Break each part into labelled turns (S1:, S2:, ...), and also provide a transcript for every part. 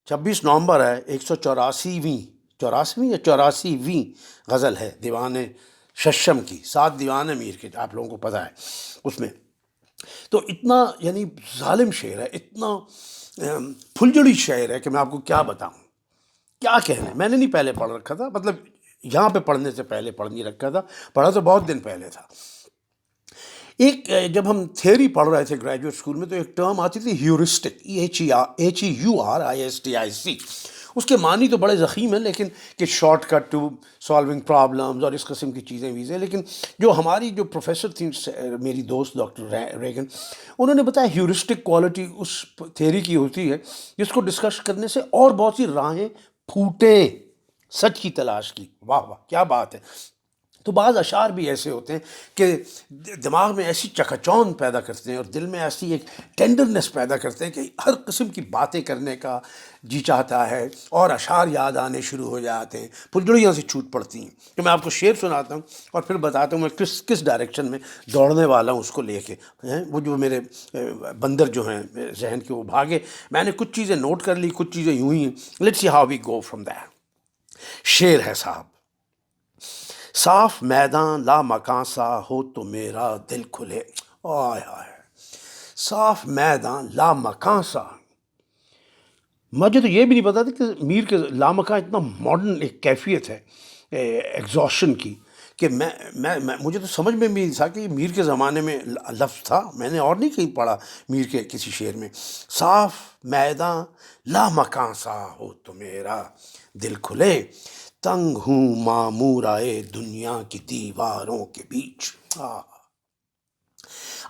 S1: 26 نومبر ہے، 184ویں غزل ہے دیوان ششم کی، 7 دیوان ہے میر کے، آپ لوگوں کو پتہ ہے اس میں۔ تو اتنا یعنی ظالم شعر ہے، اتنا پھلجڑی شعر ہے کہ میں آپ کو کیا بتاؤں، کیا کہنے۔ میں نے نہیں پہلے پڑھ رکھا تھا، مطلب یہاں پہ پڑھنے سے پہلے پڑھ نہیں رکھا تھا، پڑھا تو بہت دن پہلے تھا۔ ایک جب ہم تھیوری پڑھ رہے تھے گریجویٹ اسکول میں تو ایک ٹرم آتی تھی ہیورسٹک، HEURISTIC۔ اس کے معنی تو بڑے ضخیم ہیں، لیکن کہ shortcut to solving problems اور اس قسم کی چیزیں ویزیں۔ لیکن جو ہماری جو پروفیسر تھیں، میری دوست ڈاکٹر ریگن، انہوں نے بتایا ہیورسٹک کوالٹی اس تھیوری کی ہوتی ہے جس کو ڈسکس کرنے سے اور بہت سی راہیں پھوٹیں سچ کی تلاش کی۔ واہ واہ کیا بات ہے۔ تو بعض اشعار بھی ایسے ہوتے ہیں کہ دماغ میں ایسی چکچون پیدا کرتے ہیں اور دل میں ایسی ایک ٹینڈرنس پیدا کرتے ہیں کہ ہر قسم کی باتیں کرنے کا جی چاہتا ہے، اور اشعار یاد آنے شروع ہو جاتے ہیں، پھلجڑیاں سے چھوٹ پڑتی ہیں۔ تو میں آپ کو شعر سناتا ہوں اور پھر بتاتا ہوں میں کس ڈائریکشن میں دوڑنے والا ہوں اس کو لے کے۔ وہ جو میرے بندر جو ہیں ذہن کے وہ بھاگے، میں نے کچھ چیزیں نوٹ کر لی، کچھ چیزیں یوں ہی ہیں۔ Let's see how we go from that. شعر ہے صاحب: صاف میدان لا مکاں سا ہو تو میرا دل کھلے۔ آئے ہائے، صاف میدان لا مکاں سا۔ مجھے تو یہ بھی نہیں پتا تھا کہ میر کے لامکاں اتنا ماڈرن ایک کیفیت ہے ایگزاشن کی، کہ مجھے تو سمجھ میں بھی نہیں تھا کہ یہ میر کے زمانے میں لفظ تھا۔ میں نے اور نہیں کہیں پڑھا میر کے کسی شعر میں صاف میدان لا مکاں سا ہو تو میرا دل کھلے، تنگ ہوں معمورائے دنیا کی دیواروں کے بیچ۔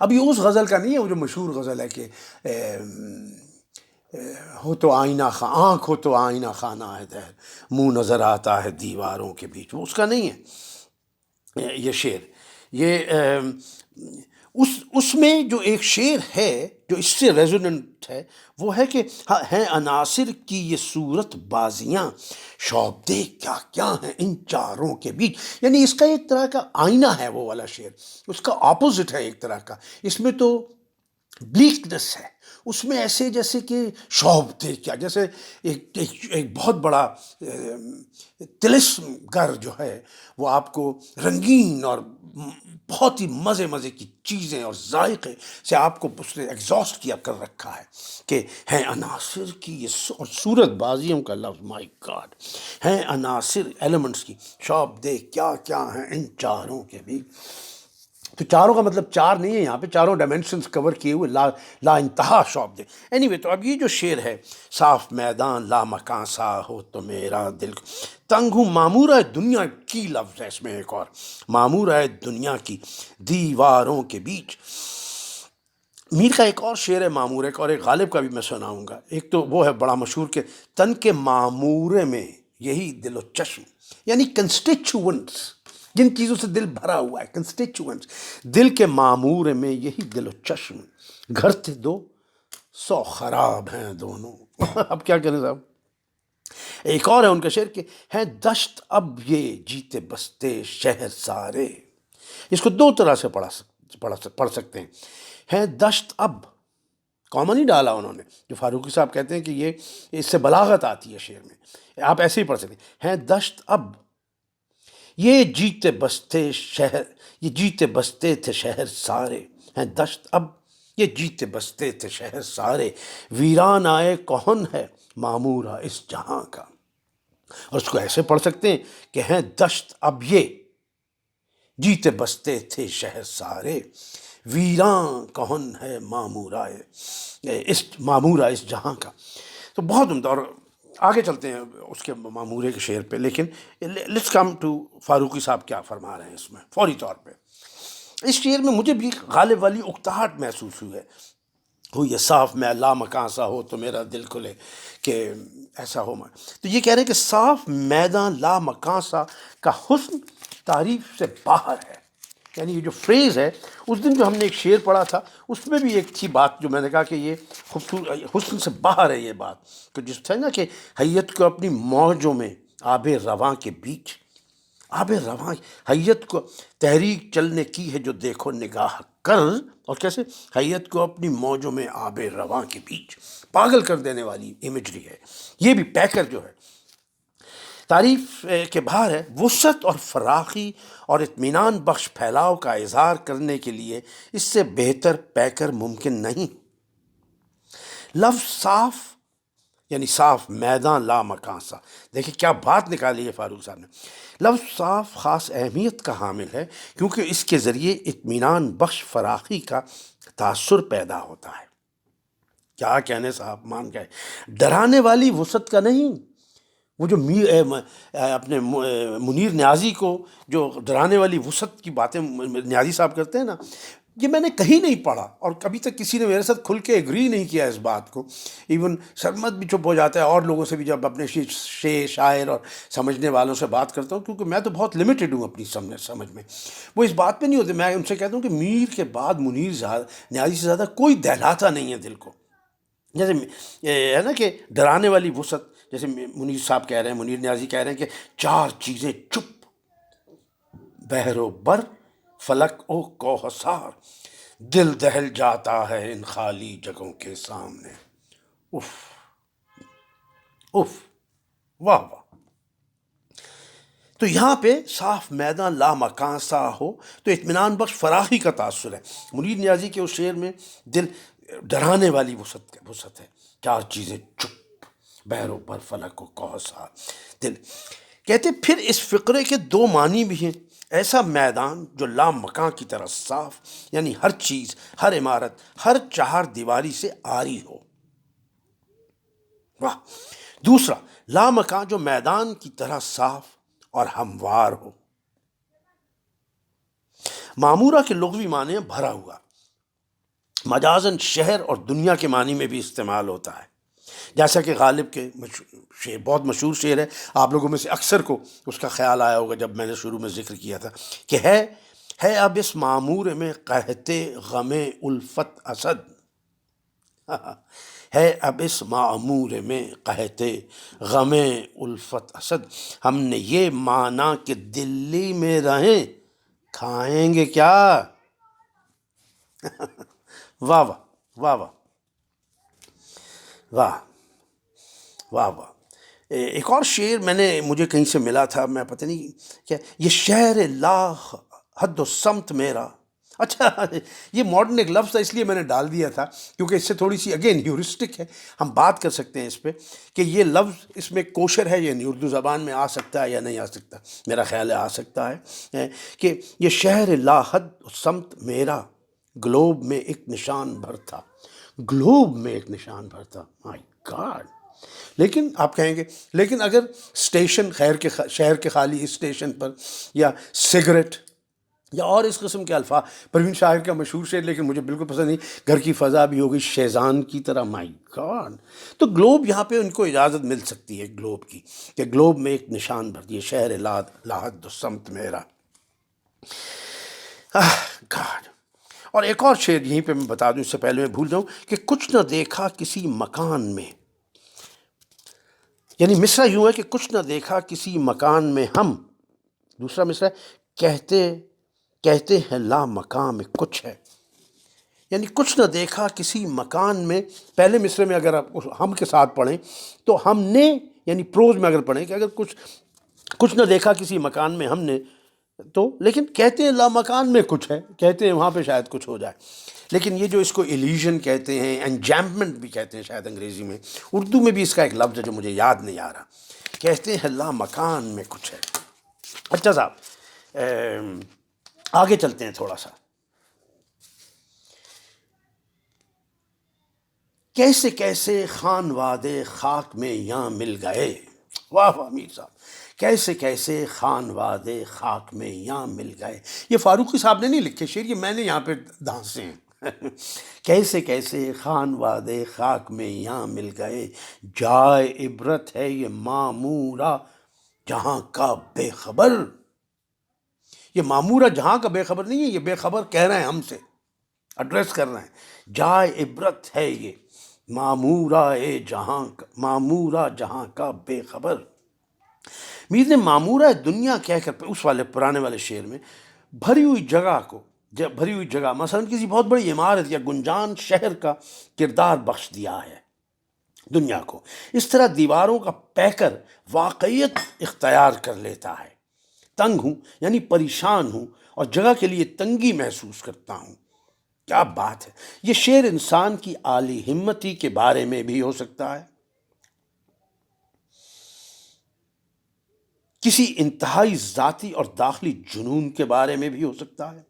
S1: اب یہ اس غزل کا نہیں ہے وہ جو مشہور غزل ہے کہ ہو تو آئینہ آنکھ ہو تو آئینہ خانہ ہے دہر، منہ نظر آتا ہے دیواروں کے بیچ، وہ اس کا نہیں ہے یہ شعر۔ یہ اس میں جو ایک شعر ہے جو اس سے ریزوننٹ ہے وہ ہے کہ ہیں عناصر کی یہ صورت بازیاں، شعب دے کیا کیا ہیں ان چاروں کے بیچ۔ یعنی اس کا ایک طرح کا آئینہ ہے وہ والا شعر، اس کا اپوزٹ ہے ایک طرح کا۔ اس میں تو بلیکنس ہے، اس میں ایسے جیسے کہ شعب تھے کیا، جیسے ایک بہت بڑا طلسم گر جو ہے وہ آپ کو رنگین اور بہت ہی مزے کی چیزیں اور ذائقے سے آپ کو اس نے ایگزاسٹ کیا کر رکھا ہے کہ ہیں عناصر کی یہ، اور صورت بازیوں کا لفظ، مائی گاڈ، ہیں عناصر ایلیمنٹس کی، شعب دے کیا کیا ہیں ان چاروں کے بھی۔ تو چاروں کا مطلب چار نہیں ہے یہاں پہ، چاروں ڈائمینشنز کور کیے ہوئے لا انتہا شعب دے۔ اینی وے، تو اب یہ جو شعر ہے صاف میدان لا مکاں سا ہو تو میرا دل تنگ ہوں معمورۂ دنیا کی، لفظ ہے اس میں ایک اور، معمورۂ دنیا کی دیواروں کے بیچ۔ میر کا ایک اور شعر ہے معمورے کا، اور ایک غالب کا بھی میں سناؤں گا۔ ایک تو وہ ہے بڑا مشہور کہ تن کے معمورے میں یہی دل و چشم، یعنی کنسٹیچوئنٹس، جن چیزوں سے دل بھرا ہوا ہے، کنسٹیچوئنٹس، دل کے معمورے میں یہی دل و چشم، گھر تھے دو سو خراب ہیں دونوں۔ اب کیا کریں صاحب۔ ایک اور ہے ان کا شعر کہ ہیں دشت اب یہ جیتے بستے شہر سارے۔ اس کو دو طرح سے پڑھ سکتے ہیں دشت اب، کامن نہیں ڈالا انہوں نے، جو فاروقی صاحب کہتے ہیں کہ یہ اس سے بلاغت آتی ہے شعر میں، آپ ایسے ہی پڑھ سکتے ہیں دشت اب یہ جیتے بستے تھے شہر سارے، ہیں دشت اب یہ جیتے بستے تھے شہر سارے، ویران آئے کون ہے معمورہ اس جہاں کا۔ اور اس کو ایسے پڑھ سکتے ہیں کہ ہیں دشت اب یہ جیتے بستے تھے شہر سارے، ویران کون ہے معمورہ اس جہاں کا۔ تو بہت عمدہ، اور آگے چلتے ہیں اس کے معمورے کے شعر پہ، لیکن لیٹس کم ٹو فاروقی صاحب کیا فرما رہے ہیں اس میں فوری طور پہ۔ اس شعر میں مجھے بھی غالب والی اکتاہٹ محسوس ہوئی ہے، ہو یہ صاف میں لا مکاں سا ہو تو میرا دل کھلے، کہ ایسا ہو۔ تو یہ کہہ رہے ہیں کہ صاف میدان لا مکاں سا کا حسن تعریف سے باہر ہے۔ یعنی یہ جو فریز ہے، اس دن جو ہم نے ایک شعر پڑھا تھا اس میں بھی ایک تھی بات جو میں نے کہا کہ یہ خوبصورت حسن سے باہر ہے یہ بات، کہ جس تھا نا کہ حیت کو اپنی موجوں میں آب رواں کے بیچ، آب رواں حیت کو تحریک چلنے کی ہے جو دیکھو نگاہ کر، اور کیسے؟ حیت کو اپنی موجوں میں آب رواں کے بیچ پاگل کر دینے والی امیجری ہے یہ بھی پیکر جو ہے۔ تعریف کے باہر ہے وسعت اور فراخی اور اطمینان بخش پھیلاؤ کا اظہار کرنے کے لیے اس سے بہتر پیکر ممکن نہیں۔ لفظ صاف یعنی صاف میدان لا مکان سا، دیکھیں کیا بات نکالی ہے فاروق صاحب نے۔ لفظ صاف خاص اہمیت کا حامل ہے کیونکہ اس کے ذریعے اطمینان بخش فراخی کا تاثر پیدا ہوتا ہے۔ کیا کہنے صاحب، مان گئے، ڈرانے والی وسعت کا نہیں۔ وہ جو اپنے منیر نیازی کو جو ڈرانے والی وسعت کی باتیں نیازی صاحب کرتے ہیں نا، یہ میں نے کہیں نہیں پڑھا اور کبھی تک کسی نے میرے ساتھ کھل کے ایگری نہیں کیا اس بات کو۔ ایون سرمد بھی چپ ہو جاتا ہے اور لوگوں سے بھی جب اپنے شاعر اور سمجھنے والوں سے بات کرتا ہوں، کیونکہ میں تو بہت لمیٹڈ ہوں اپنی سمجھ میں، وہ اس بات پہ نہیں ہوتے۔ میں ان سے کہتا ہوں کہ میر کے بعد منیر نیازی سے زیادہ کوئی دہلاتا نہیں ہے دل کو۔ جیسے ہے نا کہ ڈرانے والی وسعت، جیسے منیر صاحب کہہ رہے ہیں، منیر نیازی کہہ رہے ہیں کہ چار چیزیں چپ، بحر و بر، فلک و کوہسار، دل دہل جاتا ہے ان خالی جگہوں کے سامنے۔ اف اف، واہ واہ۔ تو یہاں پہ صاف میدان لا مکان سا ہو تو اطمینان بخش فراخی کا تاثر ہے۔ منیر نیازی کے اس شعر میں دل ڈرانے والی وسعت ہے، چار چیزیں چپ، بحر و بر، فلک و کوہسار، دل۔ کہتے پھر اس فقرے کے دو معنی بھی ہیں، ایسا میدان جو لا مکان کی طرح صاف یعنی ہر چیز، ہر عمارت، ہر چہار دیواری سے عاری ہو، واہ۔ دوسرا لا مکان جو میدان کی طرح صاف اور ہموار ہو۔ معمورہ کے لغوی معنی ہیں بھرا ہوا، مجازاً شہر اور دنیا کے معنی میں بھی استعمال ہوتا ہے، جیسا کہ غالب کے بہت مشہور شعر ہے، آپ لوگوں میں سے اکثر کو اس کا خیال آیا ہوگا جب میں نے شروع میں ذکر کیا تھا کہ ہے اب اس معمور میں قحط غم الفت اسد، ہے اب اس معمور میں قحط غم الفت اسد، ہم نے یہ مانا کہ دلی میں رہیں کھائیں گے کیا۔ واہ واہ واہ واہ واہ واہ واہ۔ ایک اور شعر مجھے کہیں سے ملا تھا، میں پتہ نہیں کیا، یہ شہر لا حد و سمت میرا، اچھا یہ ماڈرن ایک لفظ تھا اس لیے میں نے ڈال دیا تھا کیونکہ اس سے تھوڑی سی اگین ہیورسٹک ہے، ہم بات کر سکتے ہیں اس پہ کہ یہ لفظ اس میں کوشر ہے یعنی اردو زبان میں آ سکتا ہے یا نہیں آ سکتا، میرا خیال ہے آ سکتا ہے، کہ یہ شہر لا حد و سمت میرا، گلوب میں ایک نشان بھر تھا، گلوب میں ایک نشان بھر تھا، مائی گاڈ۔ لیکن آپ کہیں گے لیکن اگر اسٹیشن شہر کے خالی اسٹیشن پر یا سگریٹ یا اور اس قسم کے الفاظ، پروین شاعر کا مشہور شعر لیکن مجھے بالکل پسند نہیں، گھر کی فضا بھی ہوگی شیزان کی طرح، مائی گاڈ۔ تو گلوب یہاں پہ ان کو اجازت مل سکتی ہے گلوب کی کہ گلوب میں ایک نشان بھر دیے، شہر لاحد و سمت میرا، گاڈ۔ اور ایک اور شعر یہیں پہ میں بتا دوں اس سے پہلے میں بھول جاؤں کہ کچھ نہ دیکھا کسی مکان میں، یعنی مصرع یوں ہے کہ کچھ نہ دیکھا کسی مکان میں ہم، دوسرا مصرع کہتے ہیں لا مکان میں کچھ ہے، یعنی کچھ نہ دیکھا کسی مکان میں، پہلے مصرع میں اگر آپ ہم کے ساتھ پڑھیں تو ہم نے، یعنی پروز میں اگر پڑھیں کہ اگر کچھ نہ دیکھا کسی مکان میں ہم نے، تو لیکن کہتے ہیں لا مکان میں کچھ ہے، کہتے ہیں وہاں پہ شاید کچھ ہو جائے، لیکن یہ جو اس کو ایلیژن کہتے ہیں، انجیمپمنٹ بھی کہتے ہیں شاید انگریزی میں، اردو میں بھی اس کا ایک لفظ ہے جو مجھے یاد نہیں آ رہا، کہتے ہیں لا مکان میں کچھ ہے۔ اچھا صاحب آگے چلتے ہیں تھوڑا سا، کیسے کیسے خان وادے خاک میں یہاں مل گئے، واہ واہ میر صاحب، کیسے کیسے خان وادے خاک میں یہاں مل گئے، یہ فاروقی صاحب نے نہیں لکھے شعر، یہ میں نے یہاں پہ دھانسے ہیں۔ کیسے کیسے خان وادے خاک میں یہاں مل گئے، جائے عبرت ہے یہ معمورہ جہاں کا بے خبر، یہ معمورہ جہاں کا بے خبر نہیں ہے، یہ بے خبر کہہ رہے ہیں ہم سے، ایڈریس کر رہے ہیں، جائے عبرت ہے یہ معمورہ جہاں کا بے خبر۔ میر نے معمورہ دنیا کہہ کر اس والے پرانے والے شعر میں بھری ہوئی جگہ کو بھری ہوئی جگہ، مثلا کسی بہت بڑی عمارت یا گنجان شہر کا کردار بخش دیا ہے دنیا کو۔ اس طرح دیواروں کا پیکر واقعیت اختیار کر لیتا ہے۔ تنگ ہوں یعنی پریشان ہوں اور جگہ کے لیے تنگی محسوس کرتا ہوں۔ کیا بات ہے! یہ شعر انسان کی اعلی ہمتی کے بارے میں بھی ہو سکتا ہے، کسی انتہائی ذاتی اور داخلی جنون کے بارے میں بھی ہو سکتا ہے،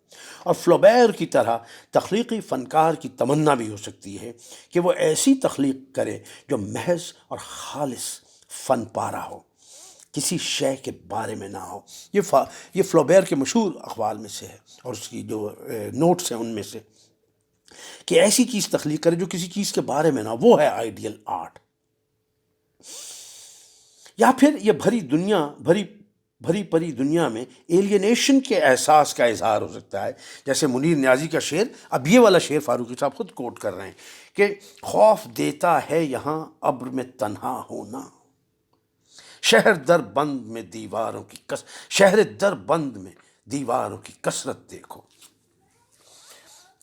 S1: اور فلوبیر کی طرح تخلیقی فنکار کی تمنا بھی ہو سکتی ہے کہ وہ ایسی تخلیق کرے جو محض اور خالص فن پارہ ہو، کسی شے کے بارے میں نہ ہو۔ یہ فلوبیر کے مشہور اقوال میں سے ہے، اور اس کی جو نوٹس ہیں ان میں سے، کہ ایسی چیز تخلیق کرے جو کسی چیز کے بارے میں نہ ہو، وہ ہے آئیڈیل آرٹ۔ یا پھر یہ بھری پری دنیا میں ایلینیشن کے احساس کا اظہار ہو سکتا ہے، جیسے منیر نیازی کا شعر، اب یہ والا شعر فاروقی صاحب خود کوٹ کر رہے ہیں کہ خوف دیتا ہے یہاں ابر میں تنہا ہونا، شہر در بند میں دیواروں کی کثرت دیکھو۔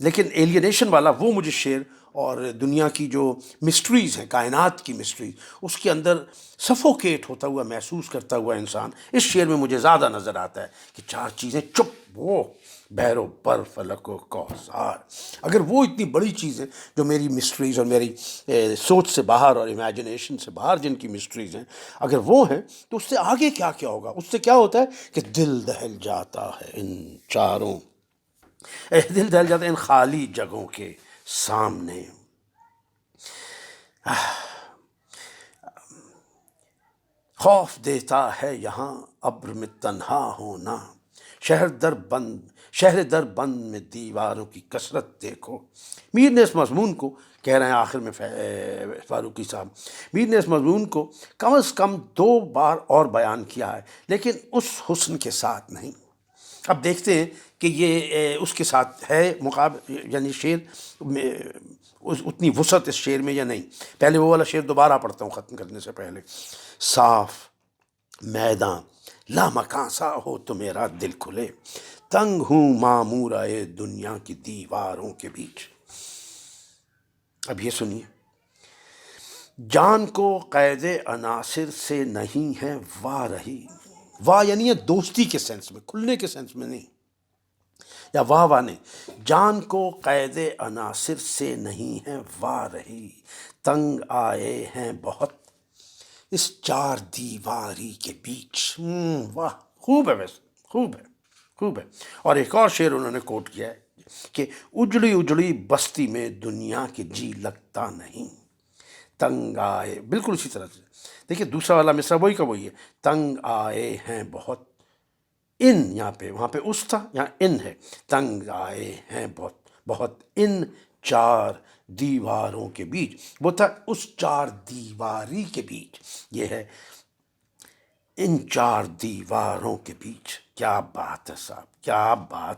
S1: لیکن ایلینیشن والا وہ مجھے شعر اور دنیا کی جو مسٹریز ہیں، کائنات کی مسٹریز، اس کے اندر سفوکیٹ ہوتا ہوا محسوس کرتا ہوا انسان اس شعر میں مجھے زیادہ نظر آتا ہے کہ چار چیزیں چپ، وہ بحر و بر فلک و کوثر، اگر وہ اتنی بڑی چیزیں جو میری مسٹریز اور میری سوچ سے باہر اور امیجنیشن سے باہر جن کی مسٹریز ہیں، اگر وہ ہیں تو اس سے آگے کیا کیا ہوگا؟ اس سے کیا ہوتا ہے کہ دل دہل جاتا ہے ان خالی جگہوں کے سامنے۔ خوف دیتا ہے یہاں ابر میں تنہا ہونا، شہر در بند میں دیواروں کی کثرت دیکھو۔ میر نے اس مضمون کو کہہ رہے ہیں آخر میں فاروقی صاحب، میر نے اس مضمون کو کم از کم 2 بار اور بیان کیا ہے، لیکن اس حسن کے ساتھ نہیں۔ اب دیکھتے ہیں کہ یہ اس کے ساتھ ہے یعنی شعر میں اتنی وسعت اس شعر میں یا نہیں۔ پہلے وہ والا شعر دوبارہ پڑھتا ہوں ختم کرنے سے پہلے۔ صاف میداں لامکاں سا ہو تو میرا دل کھلے، تنگ ہوں معمورۂ دنیا کی دیواروں کے بیچ۔ اب یہ سنیے، جان کو قید عناصر سے نہیں ہے واہ رہی، واہ یعنی یہ دوستی کے سینس میں، کھلنے کے سینس میں نہیں، یا واہ نہیں، جان کو قید عناصر سے نہیں ہے واہ رہی، تنگ آئے ہیں بہت اس چار دیواری کے بیچ۔ واہ، خوب ہے، ویسے خوب ہے۔ اور ایک اور شعر انہوں نے کوٹ کیا ہے کہ اجڑی بستی میں دنیا کے جی لگتا نہیں، تنگ آئے، بالکل اسی طرح سے دیکھیے دوسرا والا مصرع وہی کا وہی ہے، تنگ آئے ہیں بہت یہاں پہ، وہاں پہ اس تھا، یہاں ان ہے، تنگ آئے ہیں بہت ان چار دیواروں کے بیچ، وہ تھا اس چار دیواری کے بیچ، یہ ہے ان چار دیواروں کے بیچ۔ کیا بات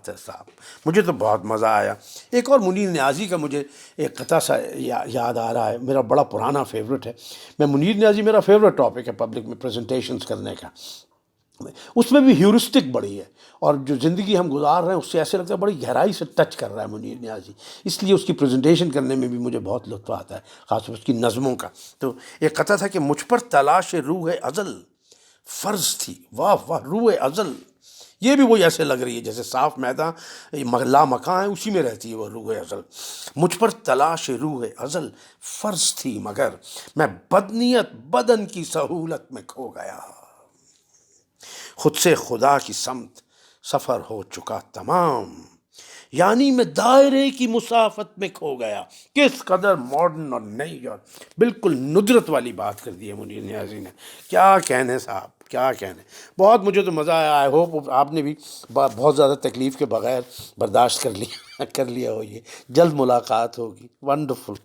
S1: ہے صاحب، مجھے تو بہت مزہ آیا۔ ایک اور منیر نیازی کا مجھے ایک قطعہ سا یاد آ رہا ہے، میرا بڑا پرانا فیوریٹ ہے۔ منیر نیازی میرا فیوریٹ ٹاپک ہے پبلک میں پریزنٹیشنز کرنے کا۔ اس میں بھی ہیورسٹک بڑی ہے، اور جو زندگی ہم گزار رہے ہیں اس سے ایسے لگتا ہے بڑی گہرائی سے ٹچ کر رہا ہے منیر نیازی، اس لیے اس کی پریزنٹیشن کرنے میں بھی مجھے بہت لطف آتا ہے، خاص طور اس کی نظموں کا۔ تو ایک قطعہ تھا کہ مجھ پر تلاش روح ازل فرض تھی، واہ روح ازل، یہ بھی وہی ایسے لگ رہی ہے جیسے صاف میداں لا مکاں ہے، اسی میں رہتی ہے وہ روح ازل۔ مجھ پر تلاش روح ازل فرض تھی مگر میں بدنیت بدن کی سہولت میں کھو گیا، خود سے خدا کی سمت سفر ہو چکا تمام، یعنی میں دائرے کی مسافت میں کھو گیا۔ کس قدر ماڈرن اور نئی اور بالکل ندرت والی بات کر دی ہے منیر نیازی نے، کیا کہنے صاحب، کیا کہنے۔ بہت مجھے تو مزہ آیا، آئی ہوپ آپ نے بھی بہت زیادہ تکلیف کے بغیر برداشت کر لیا ہو۔ یہ جلد ملاقات ہوگی، ونڈرفل۔